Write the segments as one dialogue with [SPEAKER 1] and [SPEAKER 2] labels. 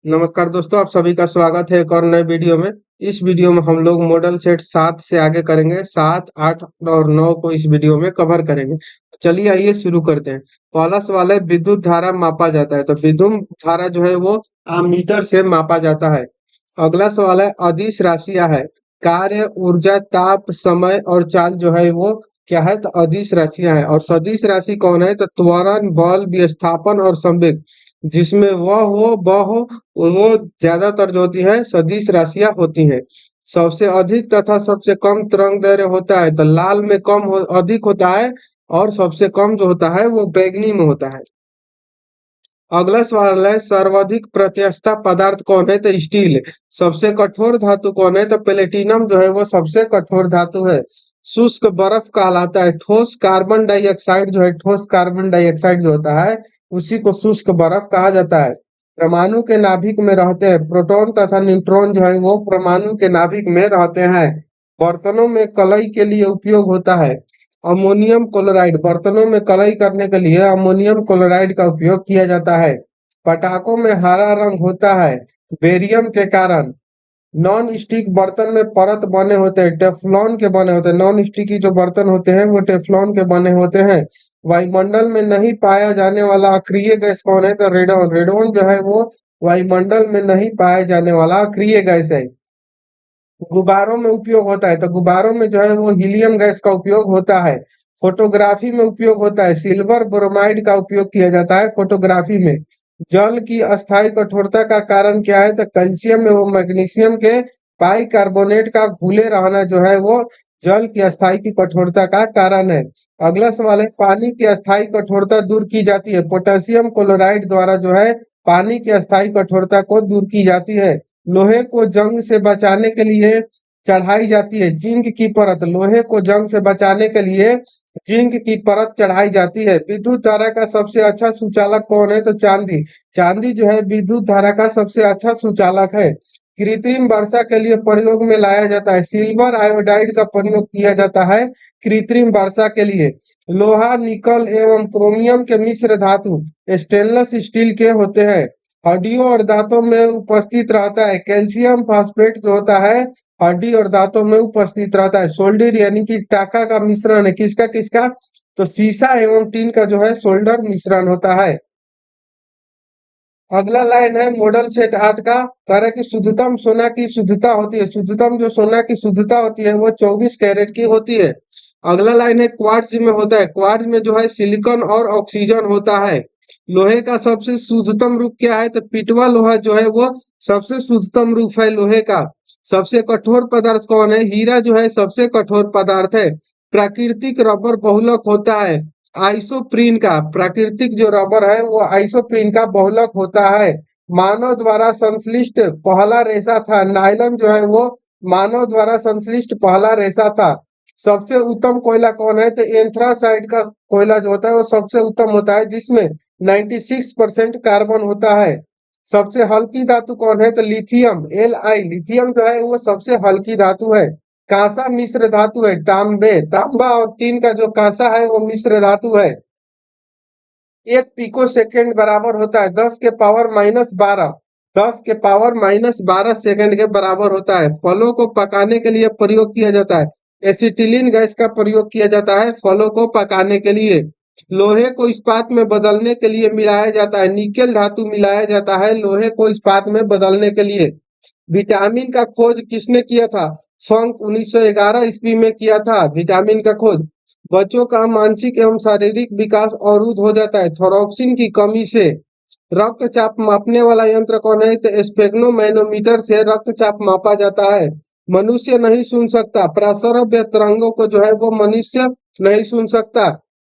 [SPEAKER 1] नमस्कार दोस्तों, आप सभी का स्वागत है एक और नए वीडियो में। इस वीडियो में हम लोग मॉडल सेट 7 से आगे करेंगे। 7, 8 और 9 को इस वीडियो में कवर करेंगे। चलिए आइए शुरू करते हैं। पहला सवाल है, विद्युत धारा मापा जाता है। तो विद्युत धारा जो है वो मीटर से मापा जाता है। अगला सवाल है, अदिश राशियां है। कार्य, ऊर्जा, ताप, समय और चाल जो है वो क्या है? तो अदिश राशियां है। और सदिश राशि कौन है? तो त्वरण, बल, विस्थापन और संवेग। जिसमें वह हो वह हो वो ज्यादातर जो होती है सदिश राशियां होती हैं। सबसे अधिक तथा सबसे कम तरंग दैर्घ्य होता है तो लाल में अधिक होता है, और सबसे कम जो होता है वो बैंगनी में होता है। अगला सवाल है, सर्वाधिक प्रत्यस्थता पदार्थ कौन है? तो स्टील। सबसे कठोर धातु कौन है? तो प्लेटिनम जो है वो सबसे कठोर धातु है। शुष्क बर्फ कहलाता है। ठोस कार्बन डाइऑक्साइड जो है, ठोस कार्बन डाइऑक्साइड जो होता है उसी को शुष्क बर्फ कहा जाता है। परमाणु के नाभिक में रहते हैं। प्रोटॉन तथा न्यूट्रॉन जो है वो परमाणु के नाभिक में रहते हैं। बर्तनों में कलई के लिए उपयोग होता है अमोनियम क्लोराइड। बर्तनों में कलई करने के लिए अमोनियम क्लोराइड का उपयोग किया जाता है। पटाखों में हरा रंग होता है बेरियम के कारण। नॉन स्टिक बर्तन में परत बने होते हैं, टेफ्लॉन के बने होते हैं। नॉन स्टिकी जो बर्तन होते हैं वो टेफ्लॉन के बने होते हैं। वायुमंडल में नहीं पाया जाने वाला अक्रिय गैस कौन है? तो रेडॉन। रेडॉन जो है वो वायुमंडल में नहीं पाया जाने वाला अक्रिय गैस है। गुब्बारों में उपयोग होता है तो गुब्बारों में जो है वो हीलियम गैस का उपयोग होता है। फोटोग्राफी में उपयोग होता है, सिल्वर ब्रोमाइड का उपयोग किया जाता है फोटोग्राफी में। जल की अस्थायी कठोरता का कारण क्या है? तो कैल्शियम एवं मैग्नीशियम के पाई कार्बोनेट का घुले रहना जो है वो जल की अस्थायी की कठोरता का कारण है। अगला सवाल है, पानी की अस्थायी कठोरता दूर की जाती है पोटेशियम क्लोराइड द्वारा जो है पानी की अस्थायी कठोरता को दूर की जाती है। लोहे को जंग से बचाने के लिए चढ़ाई जाती है जिंक की परत। लोहे को जंग से बचाने के लिए जिंक की परत चढ़ाई जाती है। विद्युत धारा का सबसे अच्छा सुचालक कौन है? तो चांदी। चांदी जो है विद्युत धारा का सबसे अच्छा सुचालक है। कृत्रिम वर्षा के लिए प्रयोग में लाया जाता है सिल्वर आयोडाइड का प्रयोग किया जाता है कृत्रिम वर्षा के लिए। लोहा, निकल एवं क्रोमियम के मिश्र धातु स्टेनलेस स्टील के होते हैं। हड्डियों और दांतों में उपस्थित रहता है कैल्शियम फास्फेट जो होता है हड्डी और दांतों में उपस्थित रहता है। सोल्डर यानी कि टाका का मिश्रण है किसका किसका? तो सीसा एवं टीन का जो है सोल्डर मिश्रण होता है। अगला लाइन है मॉडल सेट 8 का। कह रहा है कि शुद्धतम सोना की शुद्धता होती है, शुद्धतम जो सोना की शुद्धता होती है वो 24 कैरेट की होती है। अगला लाइन है क्वार्ट्ज में होता है। क्वार्ट्ज में जो है सिलिकॉन और ऑक्सीजन होता है। लोहे का सबसे शुद्धतम रूप क्या है? तो पिटवा लोहा जो है वो सबसे शुद्धतम रूप है लोहे का। सबसे कठोर पदार्थ कौन है? हीरा जो है सबसे कठोर पदार्थ है। प्राकृतिक रबर बहुलक होता है आइसोप्रीन का। प्राकृतिक जो रबर है वो आइसोप्रीन का बहुलक होता है। मानव द्वारा संश्लिष्ट पहला रेशा था नायलॉन जो है वो मानव द्वारा संश्लिष्ट पहला रेशा था। सबसे उत्तम कोयला कौन है? तो एंथ्रासाइड का कोयला जो होता है वो सबसे उत्तम होता है जिसमें 96% कार्बन होता है। सबसे हल्की धातु कौन है? तो लिथियम Li। लिथियम जो है वो सबसे हल्की धातु है। कांसा मिश्र धातु है तांबे। तांबा और टीन का जो कांसा है वो मिश्र धातु है। एक पिको सेकेंड बराबर होता है 10 के पावर -12। 10 के पावर -12 सेकंड के बराबर होता है। फलों को पकाने के लिए प्रयोग किया जाता है एसिटिलीन गैस का प्रयोग किया जाता है फलों को पकाने के लिए। लोहे को इस्पात में बदलने के लिए मिलाया जाता है निकेल धातु मिलाया जाता है लोहे को इस्पात में बदलने के लिए। विटामिन का खोज किसने किया था? फंक 1911 ईस्वी में किया था विटामिन का खोज। बच्चों का मानसिक एवं शारीरिक विकास अवरुद्ध हो जाता है थोरॉक्सिन की कमी से। रक्तचाप मापने वाला यंत्र कौन है? तो स्पेग्नोमैनोमीटर से रक्तचाप मापा जाता है। मनुष्य नहीं सुन सकता प्रासरभ्य तरंगों को जो है वो मनुष्य नहीं सुन सकता।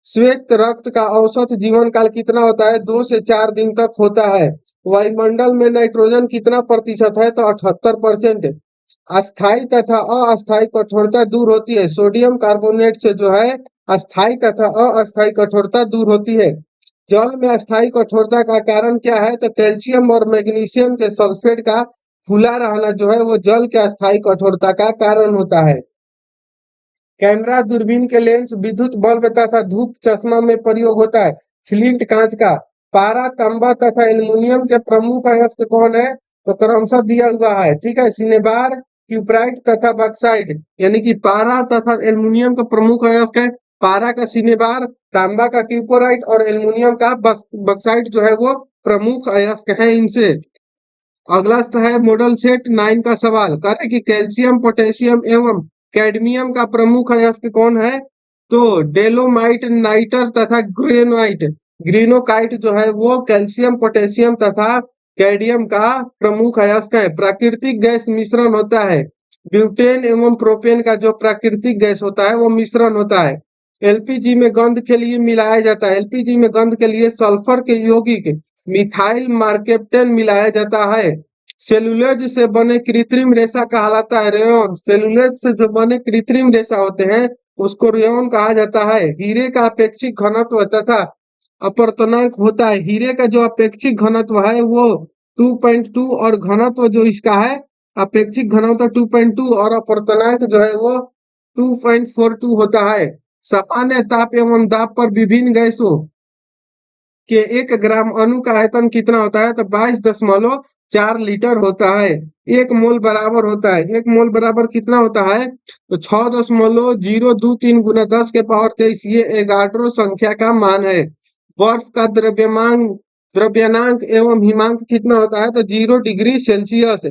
[SPEAKER 1] श्वेत रक्त का औसत जीवन काल कितना होता है? 2 से 4 दिन तक होता है। वायुमंडल में नाइट्रोजन कितना प्रतिशत है? तो 78%। अस्थाई तथा अस्थाई कठोरता दूर होती है सोडियम कार्बोनेट से जो है अस्थाई तथा अस्थाई कठोरता दूर होती है। जल में अस्थाई कठोरता का कारण क्या है? तो कैल्शियम और मैग्नीशियम के सल्फेट का फूला रहना जो है वो जल के अस्थाई कठोरता का कारण होता है। कैमरा, दूरबीन के लेंस, विद्युत बल्ब तथा धूप चश्मा में प्रयोग होता है फ्लिंट कांच का। पारा, तांबा तथा एल्युमिनियम के प्रमुख अयस्क कौन है? तो क्रमशः दिया हुआ है, ठीक है। सिनेबार, क्यूप्राइट तथा बक्साइट, यानी कि पारा तथा एल्युमिनियम का प्रमुख अयस्क है। पारा का सिनेबार, तांबा का क्यूपोराइट और एल्युमिनियम का बक्साइट जो है वो प्रमुख अयस्क है इनसे। अगला है मॉडल सेट 9 का सवाल, कह रहे कि कैल्शियम, पोटेशियम एवं कैडमियम का प्रमुख अयस्क कौन है? तो डेलोमाइट, नाइटर तथा ग्रेनाइट, ग्रीनोकाइट जो है वो कैल्शियम, पोटेशियम तथा कैडियम का प्रमुख अयस्क है। प्राकृतिक गैस मिश्रण होता है, ब्यूटेन एवं प्रोपेन का जो प्राकृतिक गैस होता है वो मिश्रण होता है। एलपीजी में गंध के लिए मिलाया जाता है, एलपीजी में गंध के लिए सल्फर के यौगिक मिथाइल मार्केप्टेन मिलाया जाता है। सेलुलोज से बने कृत्रिम रेशा कहलाता है रेयन, सेलुलोज से जो बने कृत्रिम रेशा होते हैं उसको रेयन कहा जाता है। हीरे का अपेक्षिक घनत्व तथा अपवर्तनांक होता है, हीरे का जो अपेक्षिक घनत्व है वो 2.2 और घनत्व जो इसका है अपेक्षिक घनत्व 2.2 और अपवर्तनांक जो है वो 2.42 होता है। सामान्य ताप एवं दाब पर विभिन्न गैसों के 1 ग्राम अणु का आयतन कितना होता है? तो 22.4 लीटर होता है। 1 मोल बराबर होता है, 1 मोल बराबर कितना होता है? तो 6.023 गुना 10 के पावर 23, ये एवोगाड्रो संख्या का मान है। बर्फ का द्रव्यमांक एवं हिमांक कितना होता है? तो 0 डिग्री सेल्सियस।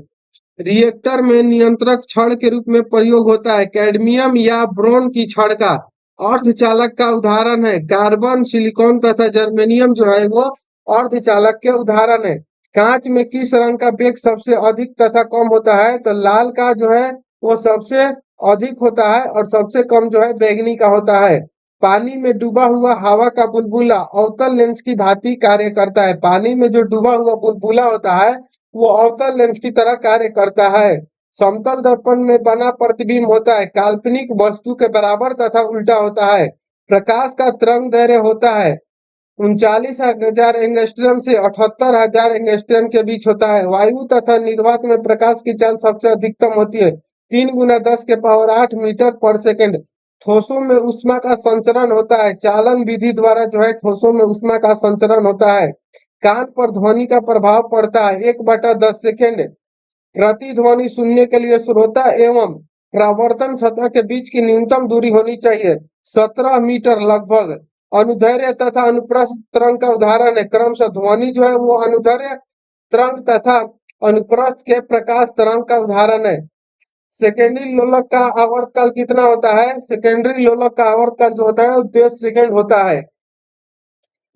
[SPEAKER 1] रिएक्टर में नियंत्रक छड़ के रूप में प्रयोग होता है, कैडमियम या ब्रोन की छड़ का। अर्धचालक का उदाहरण है कार्बन, सिलिकॉन तथा जर्मेनियम जो है वो अर्धचालक के उदाहरण है। कांच में किस रंग का वेग सबसे अधिक तथा कम होता है? तो लाल का जो है वो सबसे अधिक होता है और सबसे कम जो है बैंगनी का होता है। पानी में डूबा हुआ हवा का बुलबुला अवतल लेंस की भांति कार्य करता है, पानी में जो डूबा हुआ बुलबुला होता है वो अवतल लेंस की तरह कार्य करता है। समतल दर्पण में बना प्रतिबिंब होता है काल्पनिक वस्तु के बराबर तथा उल्टा होता है। प्रकाश का तरंग दैर्घ्य होता है 39,000 एंगस्ट्रम से 78,000 एंगस्ट्रम के बीच होता है। वायु तथा निर्वात में प्रकाश की चाल सबसे अधिकतम होती है 3 गुना 10 के पावर 8 मीटर पर सेकंड। ठोसों में ऊष्मा का संचरण होता है, चालन विधि द्वारा जो है ठोसों में ऊष्मा का संचरण होता है। कान पर ध्वनि का प्रभाव पड़ता है 1/10 सेकेंड। प्रतिध्वनि सुनने के लिए श्रोता एवं परावर्तन सतह के बीच की न्यूनतम दूरी होनी चाहिए 17 मीटर लगभग। अनुदैर्घ्य तथा अनुप्रस्थ तरंग का उदाहरण है, क्रमशः ध्वनि जो है वो अनुदैर्घ्य तरंग तथा अनुप्रस्थ के प्रकाश तरंग का उदाहरण है। सेकेंडरी लोलक का आवर्तकाल कितना होता है? सेकेंडरी लोलक का आवर्तकाल जो होता है वो 10 सेकेंड होता है।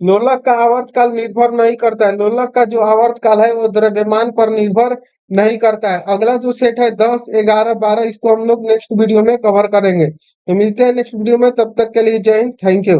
[SPEAKER 1] लोलक का आवर्तकाल निर्भर नहीं करता है, लोलक का जो आवर्तकाल है वो द्रव्यमान पर निर्भर नहीं करता है। अगला जो सेट है 10, 11, 12, इसको हम लोग नेक्स्ट वीडियो में कवर करेंगे। तो मिलते हैं नेक्स्ट वीडियो में, तब तक के लिए जय हिंद, थैंक यू।